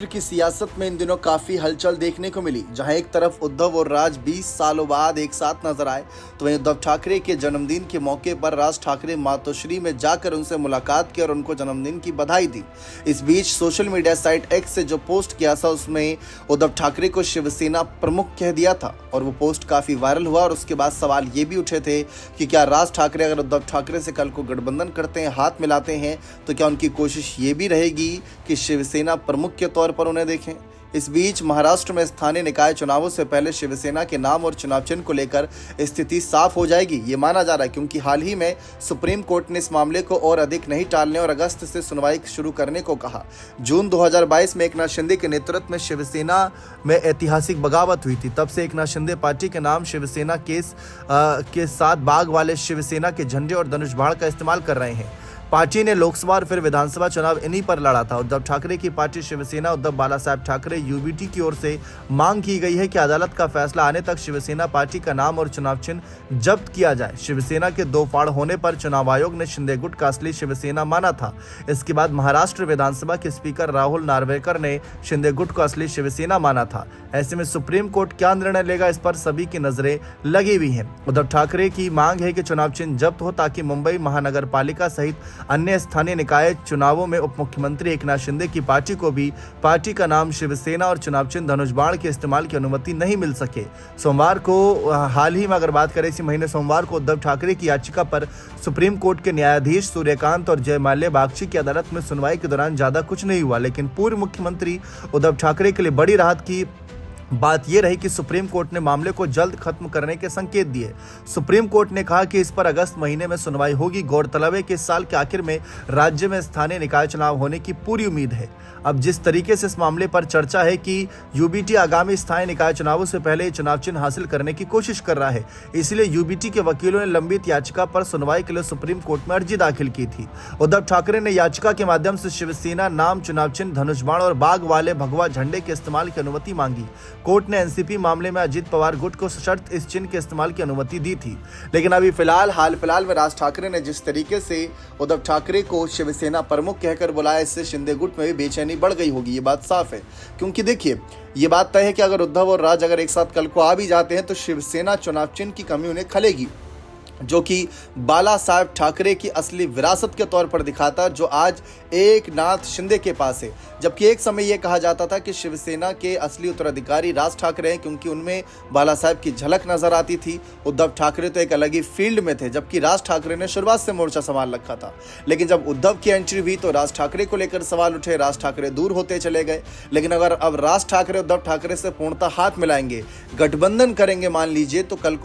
की सियासत में इन दिनों काफी हलचल देखने को मिली। जहां एक तरफ उद्धव और राज 20 सालों बाद एक साथ नजर आए, तो वहीं उद्धव ठाकरे के जन्मदिन के मौके पर राज ठाकरे मातोश्री में जाकर उनसे मुलाकात की और उनको जन्मदिन की बधाई दी। इस बीच सोशल मीडिया साइट एक्स से जो पोस्ट किया था उसमें उद्धव ठाकरे को शिवसेना प्रमुख कह दिया था और वो पोस्ट काफी वायरल हुआ। और उसके बाद सवाल ये भी उठे थे कि क्या राज ठाकरे अगर उद्धव ठाकरे से कल को गठबंधन करते हैं, हाथ मिलाते हैं, तो क्या उनकी कोशिश ये भी रहेगी कि शिवसेना प्रमुख के तौर पर उन्हें देखें। इस बीच महाराष्ट्र में स्थानीय निकाय चुनावों से पहले शिवसेना के नाम और चुनाव चिन्ह को लेकर स्थिति साफ हो जाएगी, ये माना जा रहा है, क्योंकि हाल ही में सुप्रीम कोर्ट ने इस मामले को और अधिक नहीं टालने और अगस्त से सुनवाई शुरू करने को कहा। जून 2022 में एकनाथ शिंदे के नेतृत्व में शिवसेना में ऐतिहासिक बगावत हुई थी। तब से एकनाथ शिंदे पार्टी के नाम शिवसेना के साथ बाग वाले शिवसेना के झंडे और धनुष बाण का इस्तेमाल कर रहे हैं। पार्टी ने लोकसभा और फिर विधानसभा चुनाव इन्हीं पर लड़ा था। उद्धव ठाकरे की पार्टी शिवसेना उद्धव बालासाहेब ठाकरे यूबीटी की ओर से मांग की गई है कि अदालत का फैसला आने तक शिवसेना पार्टी का नाम और चुनाव चिन्ह जब्त किया जाए। शिवसेना के दो फाड़ होने पर चुनाव आयोग ने शिंदे गुट का असली शिवसेना माना था। इसके बाद महाराष्ट्र विधानसभा के स्पीकर राहुल नार्वेकर ने शिंदे गुट को असली शिवसेना माना था। ऐसे में सुप्रीम कोर्ट क्या निर्णय लेगा, इस पर सभी की नजरें लगी हुई हैं। उद्धव ठाकरे की मांग है कि चुनाव चिन्ह जब्त हो ताकि मुंबई महानगर पालिका सहित अन्य स्थानीय निकाय चुनावों में उप मुख्यमंत्री एकनाथ शिंदे की पार्टी को भी पार्टी का नाम शिवसेना और चुनाव चिन्ह धनुष बाण के इस्तेमाल की अनुमति नहीं मिल सके। सोमवार को हाल ही में अगर बात करें, इसी महीने सोमवार को उद्धव ठाकरे की याचिका पर सुप्रीम कोर्ट के न्यायाधीश सूर्यकांत और जयमाल्या बागची की अदालत में सुनवाई के दौरान ज्यादा कुछ नहीं हुआ, लेकिन पूर्व मुख्यमंत्री उद्धव ठाकरे के लिए बड़ी राहत की बात यह रही कि सुप्रीम कोर्ट ने मामले को जल्द खत्म करने के संकेत दिए। सुप्रीम कोर्ट ने कहा कि इस पर अगस्त महीने में सुनवाई होगी। गौरतलब है कि इस साल के आखिर में राज्य में स्थानीय निकाय चुनाव होने की पूरी उम्मीद है। अब जिस तरीके से इस मामले पर चर्चा है कि यूबीटी आगामी स्थानीय निकाय चुनावों से पहले चुनाव चिन्ह हासिल करने की कोशिश कर रहा है, इसलिए यूबीटी के वकीलों ने लंबित याचिका पर सुनवाई के लिए सुप्रीम कोर्ट में अर्जी दाखिल की थी। उद्धव ठाकरे ने याचिका के माध्यम से शिवसेना नाम, चुनाव चिन्ह धनुष बाण और बाग वाले भगवा झंडे के इस्तेमाल की अनुमति मांगी। कोर्ट ने एनसीपी मामले में अजित पवार गुट को सशर्त इस चिन्ह के इस्तेमाल की अनुमति दी थी। लेकिन अभी हाल फिलहाल में राज ठाकरे ने जिस तरीके से उद्धव ठाकरे को शिवसेना प्रमुख कहकर बुलाया, इससे शिंदे गुट में भी बेचैनी बढ़ गई होगी, ये बात साफ है। क्योंकि देखिए, ये बात तय है कि अगर उद्धव और राज अगर एक साथ कल को आ भी जाते हैं तो शिवसेना चुनाव चिन्ह की कमी उन्हें खलेगी, जो कि बाला साहब ठाकरे की असली विरासत के तौर पर दिखाता, जो आज एकनाथ शिंदे के पास है। जबकि एक समय यह कहा जाता था कि शिवसेना के असली उत्तराधिकारी राज ठाकरे हैं, क्योंकि उनमें बाला साहब की झलक नजर आती थी। उद्धव ठाकरे तो एक अलग ही फील्ड में थे, जबकि राज ठाकरे ने शुरुआत से मोर्चा संभाल रखा था। लेकिन जब उद्धव की एंट्री हुई तो राज ठाकरे को लेकर सवाल उठे, राज ठाकरे दूर होते चले गए। लेकिन अगर अब राज ठाकरे उद्धव ठाकरे से पूर्णतः हाथ मिलाएंगे, गठबंधन करेंगे मान लीजिए, तो कल